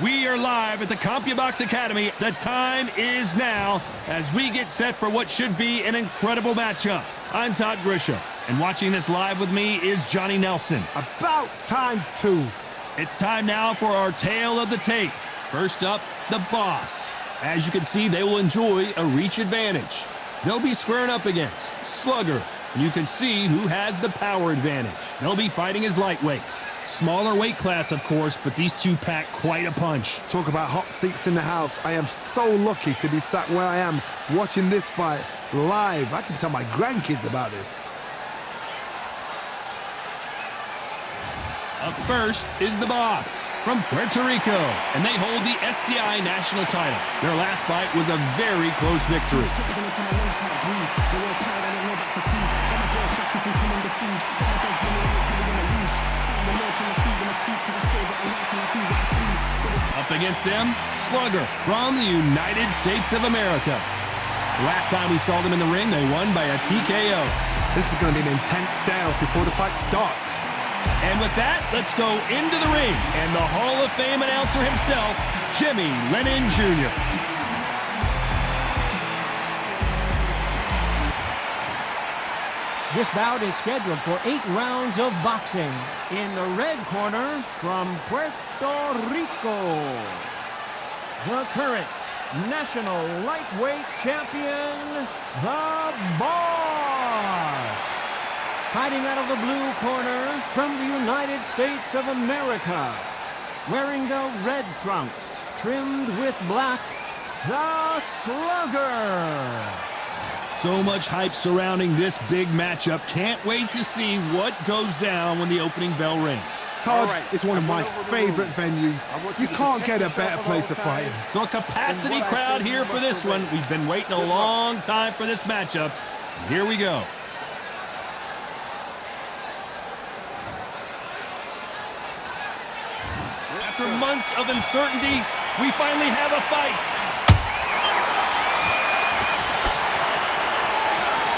We are live at the CompuBox Academy. The time is now as we get set for what should be an incredible matchup. I'm Todd Grisham, and watching this live with me is Johnny Nelson. About time, too. It's time now for our tale of the tape. First up, the Boss. As you can see, they will enjoy a reach advantage. They'll be squaring up against Slugger. You can see who has the power advantage. They'll be fighting as lightweights. Smaller weight class, of course, but these two pack quite a punch. Talk about hot seats in the house. I am so lucky to be sat where I am watching this fight live. I can tell my grandkids about this. Up first is the Boss from Puerto Rico, and they hold the SCI national title. Their last fight was a very close victory. Up against them, Slugger from the United States of America. The last time we saw them in the ring, they won by a TKO. This is going to be an intense standoff before the fight starts. And with that, let's go into the ring and the Hall of Fame announcer himself, Jimmy Lennon Jr. This bout is scheduled for 8 rounds of boxing. In the red corner, from Puerto Rico, the current national lightweight champion, the Boss. Fighting out of the blue corner, from the United States of America, wearing the red trunks, trimmed with black, the Slugger. So much hype surrounding this big matchup. Can't wait to see what goes down when the opening bell rings. Todd, it's one of my favorite venues. You can't get a better place to fight in. So a capacity crowd here for this one. We've been waiting a long time for this matchup. Here we go. After months of uncertainty, we finally have a fight.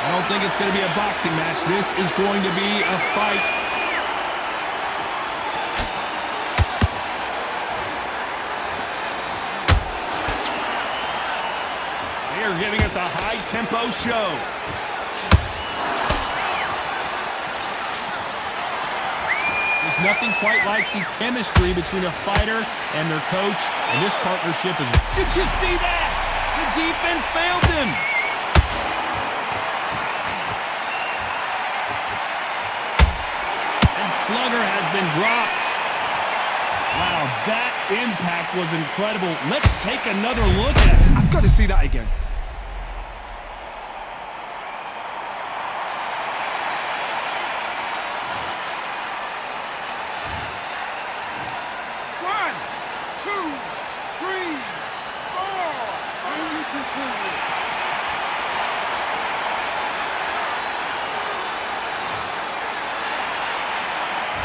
I don't think it's going to be a boxing match. This is going to be a fight. They are giving us a high-tempo show. There's nothing quite like the chemistry between a fighter and their coach, and this partnership is... Did you see that? The defense failed them. Slugger has been dropped. Wow, that impact was incredible. Let's take another look at it. I've got to see that again. One, two, three, four. And we continue.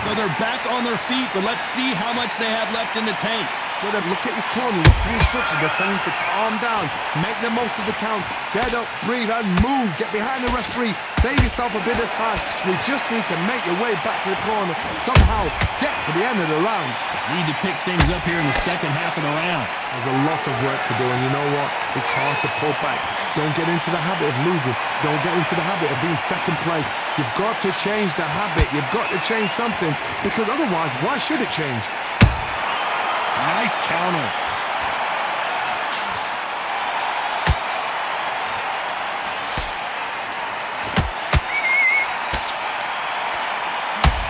So they're back on their feet, but let's see how much they have left in the tank. Look at his corner. Look at the instructions. They're telling him to calm down. Make the most of the count. Get up, breathe, and move. Get behind the referee. Save yourself a bit of time. We just need to make your way back to the corner. Somehow get to the end of the round. Need to pick things up here in the second half of the round. There's a lot of work to do, and you know what? It's hard to pull back. Don't get into the habit of losing. Don't get into the habit of being second place. You've got to change the habit. You've got to change something, because otherwise, why should it change? Nice counter.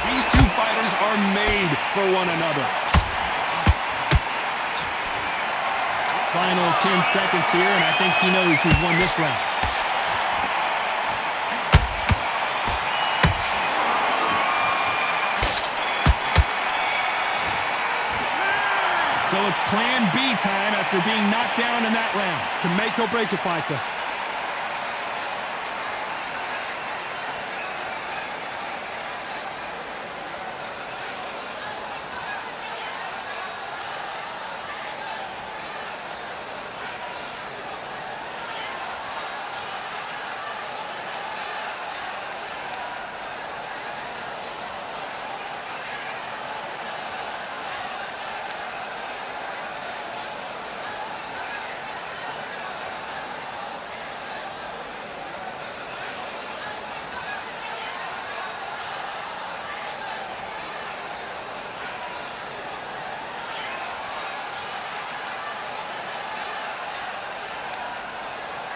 These two fighters are made for one another. Final 10 seconds here, and I think he knows who's won this round. So it's plan B time after being knocked down in that round. Can make or break a fighter.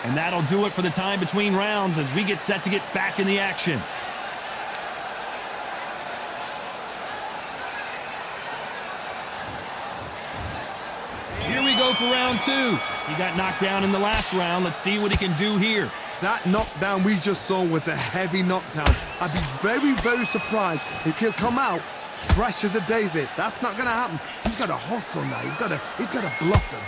And that'll do it for the time between rounds as we get set to get back in the action. Here we go for round two. He got knocked down in the last round. Let's see what he can do here. That knockdown we just saw was a heavy knockdown. I'd be very, very surprised if he'll come out fresh as a daisy. That's not going to happen. He's got to hustle now. He's got to bluff them.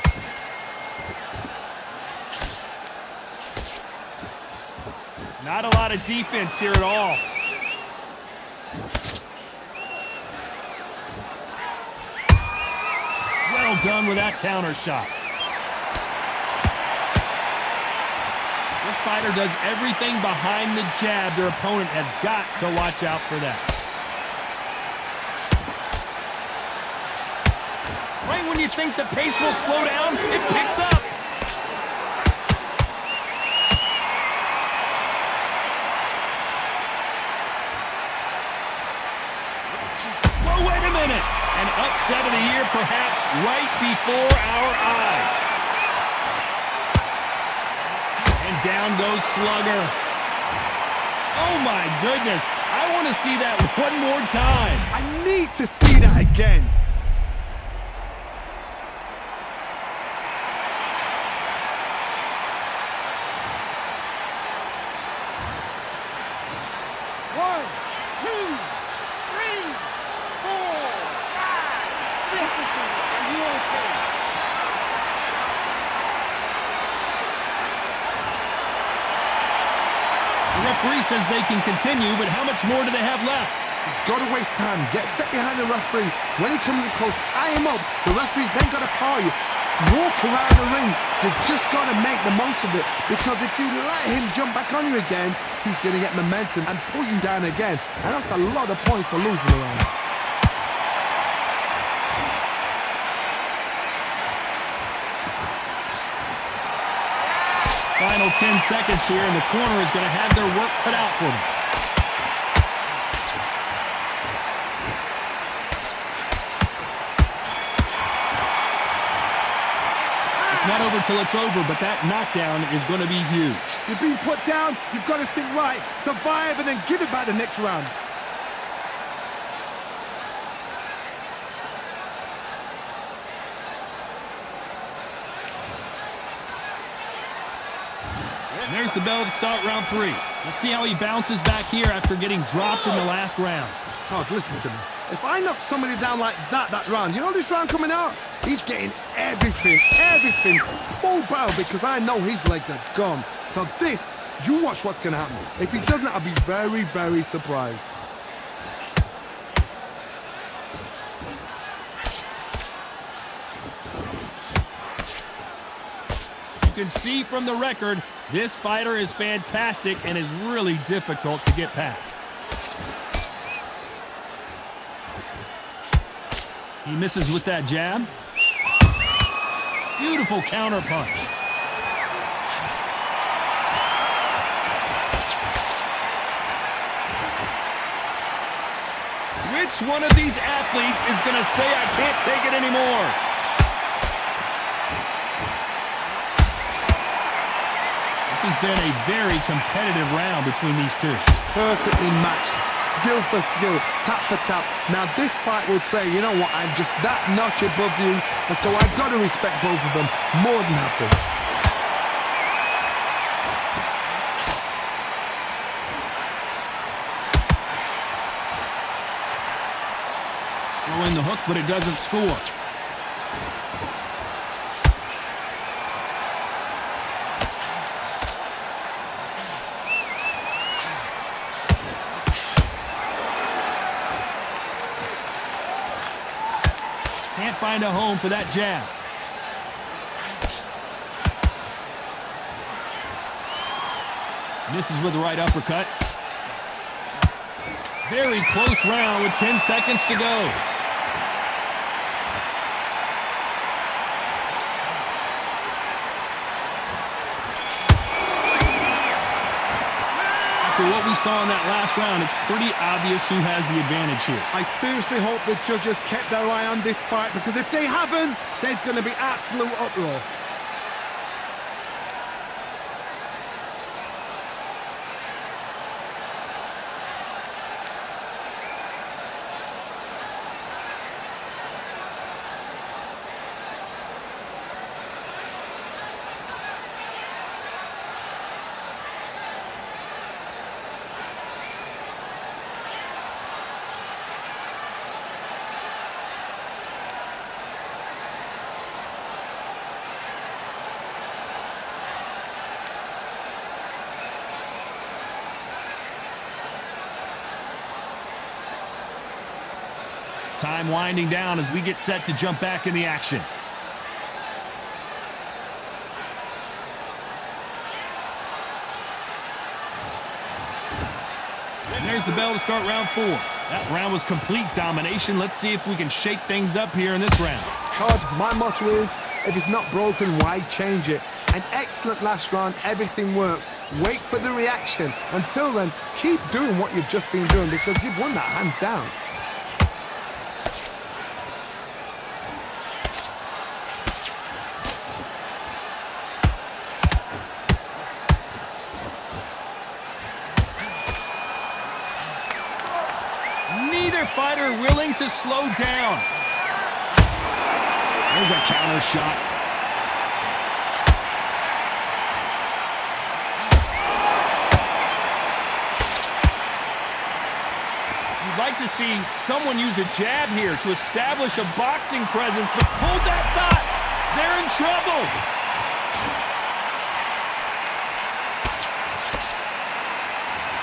Not a lot of defense here at all. Well done with that counter shot. This fighter does everything behind the jab. Their opponent has got to watch out for that. Right when you think the pace will slow down, it picks up. Whoa, wait a minute. An upset of the year perhaps right before our eyes. And down goes Slugger. Oh my goodness. I want to see that one more time. I need to see that again. One, two, three, four, five, six. Are you okay? The referee says they can continue, but how much more do they have left? He's got to waste time. Step behind the referee. When he comes in close, tie him up. The referee's then got to power you. Walk around the ring. You've just got to make the most of it. Because if you let him jump back on you again, he's going to get momentum and pull you down again. And that's a lot of points to lose in a round. Final 10 seconds here, and the corner is going to have their work cut out for them. It's not over till it's over, but that knockdown is going to be huge. You've been put down. You've got to think right. Survive and then give it back the next round. And there's the bell to start round three. Let's see how he bounces back here after getting dropped in the last round. Todd, listen to me. If I knock somebody down like that round, you know this round coming out? He's getting everything, full barrel because I know his legs are gone. So this, you watch what's going to happen. If he doesn't, I'll be very, very surprised. You can see from the record, this fighter is fantastic and is really difficult to get past. He misses with that jab. Beautiful counter punch. Which one of these athletes is going to say, I can't take it anymore? This has been a very competitive round between these two. Perfectly matched, skill for skill, tap for tap. Now this fight will say, you know what, I'm just that notch above you, and so I've got to respect both of them more than happy. Throwing the hook, but it doesn't score. Can't find a home for that jab. Misses with the right uppercut. Very close round with 10 seconds to go. After what we saw in that last round, it's pretty obvious who has the advantage here. I seriously hope the judges kept their eye on this fight, because if they haven't, there's going to be absolute uproar. Time winding down as we get set to jump back in the action. And there's the bell to start round 4. That round was complete domination. Let's see if we can shake things up here in this round. Todd, my motto is, if it's not broken, why change it? An excellent last round, everything works. Wait for the reaction. Until then, keep doing what you've just been doing because you've won that hands down. Neither fighter willing to slow down. There's a counter shot. You'd like to see someone use a jab here to establish a boxing presence, but hold that thought. They're in trouble.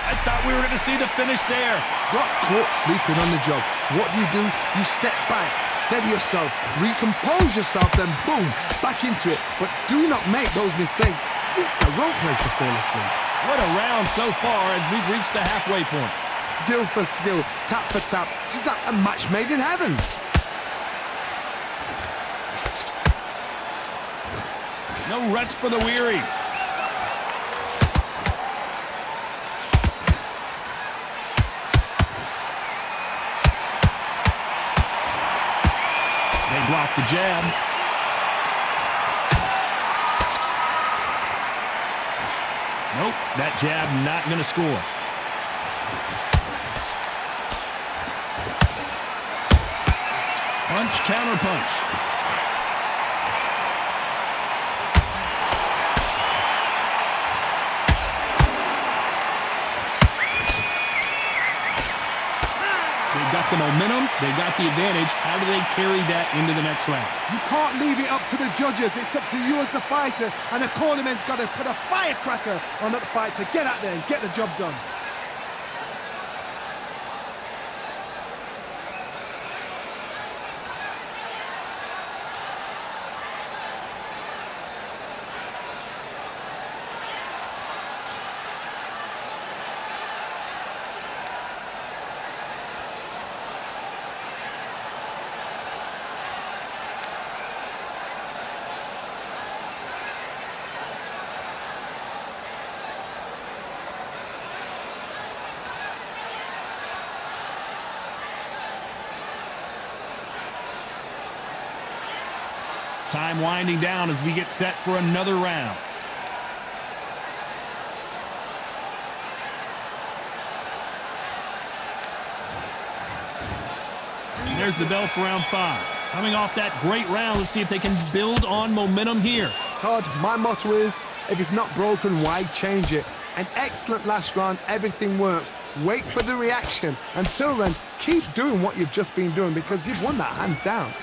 I thought we were going to see the finish there. Got caught sleeping on the job. What do? You step back, steady yourself, recompose yourself, then boom, back into it. But do not make those mistakes. This is the wrong place to fall asleep. What a round so far as we've reached the halfway point. Skill for skill, tap for tap. She's like a match made in heaven. No rest for the weary. They block the jab. Nope, that jab not going to score. Punch, counter punch. They've got the momentum, they've got the advantage. How do they carry that into the next round? You can't leave it up to the judges. It's up to you as the fighter. And the cornerman's got to put a firecracker on that fight to get out there and get the job done. Time winding down as we get set for another round. And there's the bell for round 5. Coming off that great round, let's see if they can build on momentum here. Todd, my motto is, if it's not broken, why change it? An excellent last round, everything works. Wait for the reaction. Until then, keep doing what you've just been doing because you've won that hands down.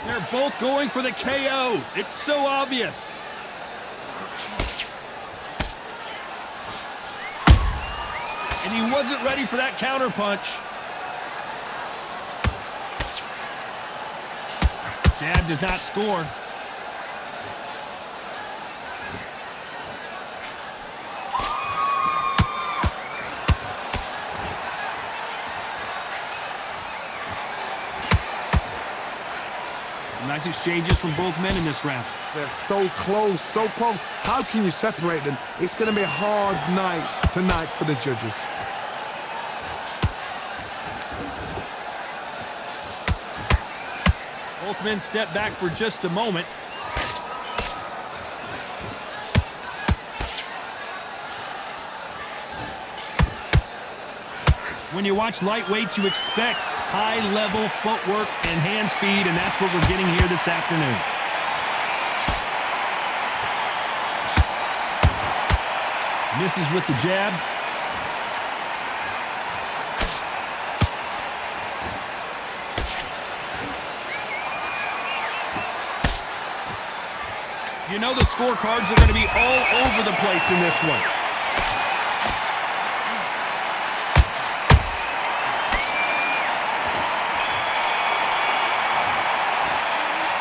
They're both going for the KO. It's so obvious. And he wasn't ready for that counter punch. Jab does not score. Nice exchanges from both men in this round. They're so close, so close. How can you separate them? It's going to be a hard night tonight for the judges. Both men step back for just a moment. When you watch lightweight, you expect high-level footwork and hand speed, and that's what we're getting here this afternoon. Misses with the jab. You know the scorecards are going to be all over the place in this one.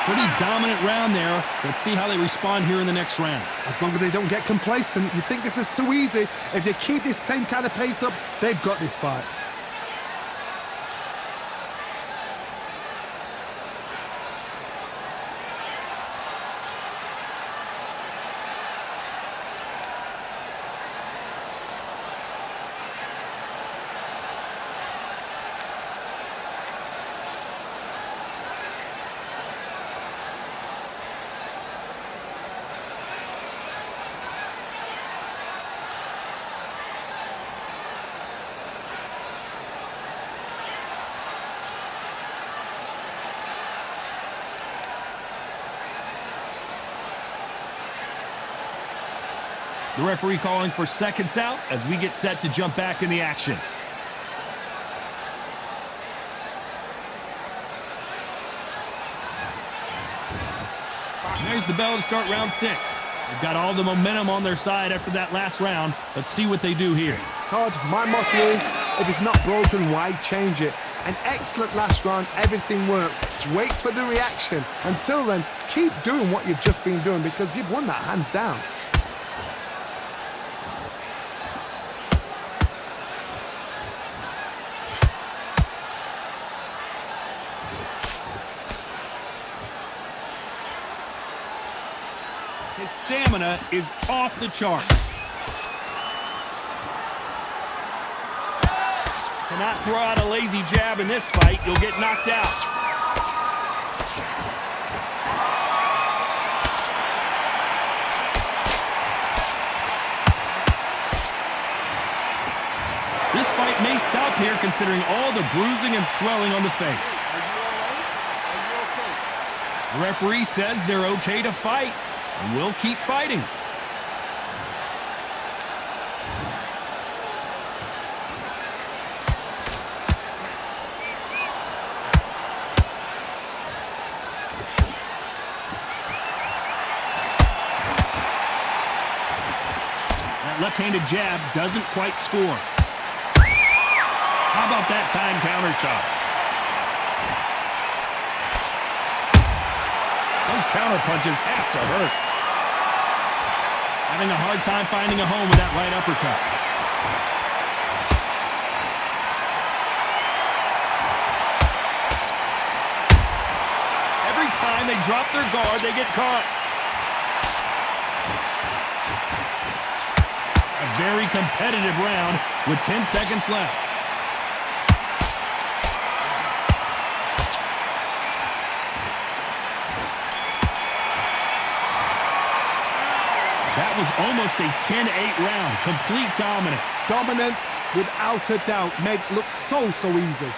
Pretty dominant round there. Let's see how they respond here in the next round. As long as they don't get complacent, you think this is too easy. If they keep this same kind of pace up, they've got this fight. The referee calling for seconds out as we get set to jump back in the action. There's the bell to start round 6. They've got all the momentum on their side after that last round. Let's see what they do here. Todd, my motto is, if it's not broken, why change it? An excellent last round, everything works. Wait for the reaction. Until then, keep doing what you've just been doing because you've won that hands down. His stamina is off the charts. Cannot throw out a lazy jab in this fight. You'll get knocked out. This fight may stop here considering all the bruising and swelling on the face. The referee says they're okay to fight. And we'll keep fighting. That left-handed jab doesn't quite score. How about that time counter shot? Those counter punches have to hurt. Having a hard time finding a home with that right uppercut. Every time they drop their guard, they get caught. A very competitive round with 10 seconds left. That was almost a 10-8 round. Complete dominance. Dominance, without a doubt, made look so easy.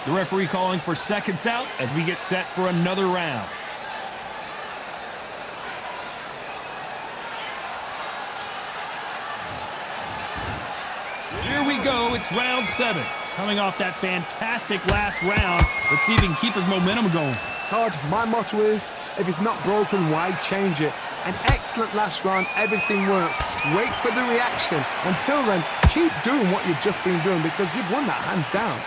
The referee calling for seconds out as we get set for another round. Here we go, it's round 7. Coming off that fantastic last round, let's see if he can keep his momentum going. Todd, my motto is, if it's not broken, why change it? An excellent last round, everything works. Wait for the reaction. Until then, keep doing what you've just been doing because you've won that hands down.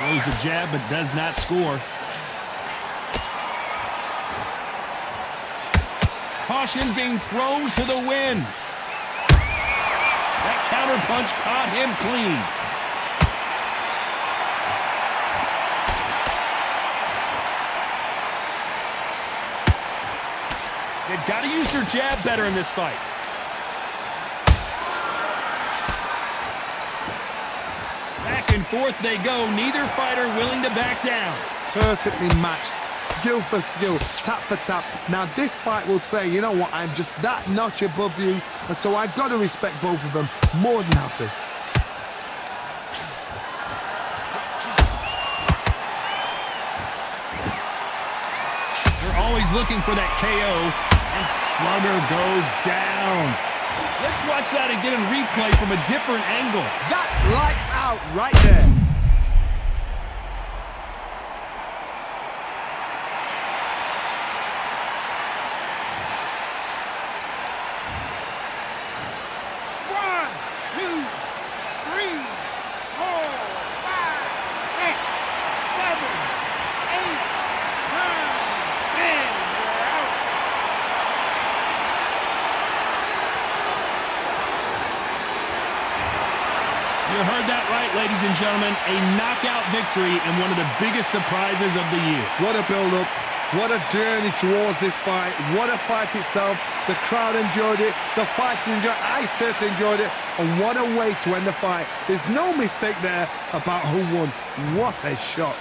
Throws the jab but does not score. Caution being thrown to the wind. That counter punch caught him clean. They've got to use their jab better in this fight. Back and forth they go, neither fighter willing to back down. Perfectly matched, skill for skill, tap for tap. Now this fight will say, you know what, I'm just that notch above you, and so I've got to respect both of them. More than happy. They're always looking for that KO. And Slugger goes down. Let's watch that again in replay from a different angle. That's lights out right there. One, two, three, four, five, six, seven, eight, nine, 10. We're out. You heard that right, ladies and gentlemen. A knockout victory and one of the biggest surprises of the year. What a build-up. What a journey towards this fight. What a fight itself. The crowd enjoyed it. The fighters enjoyed it. I certainly enjoyed it. And what a way to end the fight. There's no mistake there about who won. What a shot.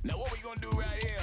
Now what we gonna do right here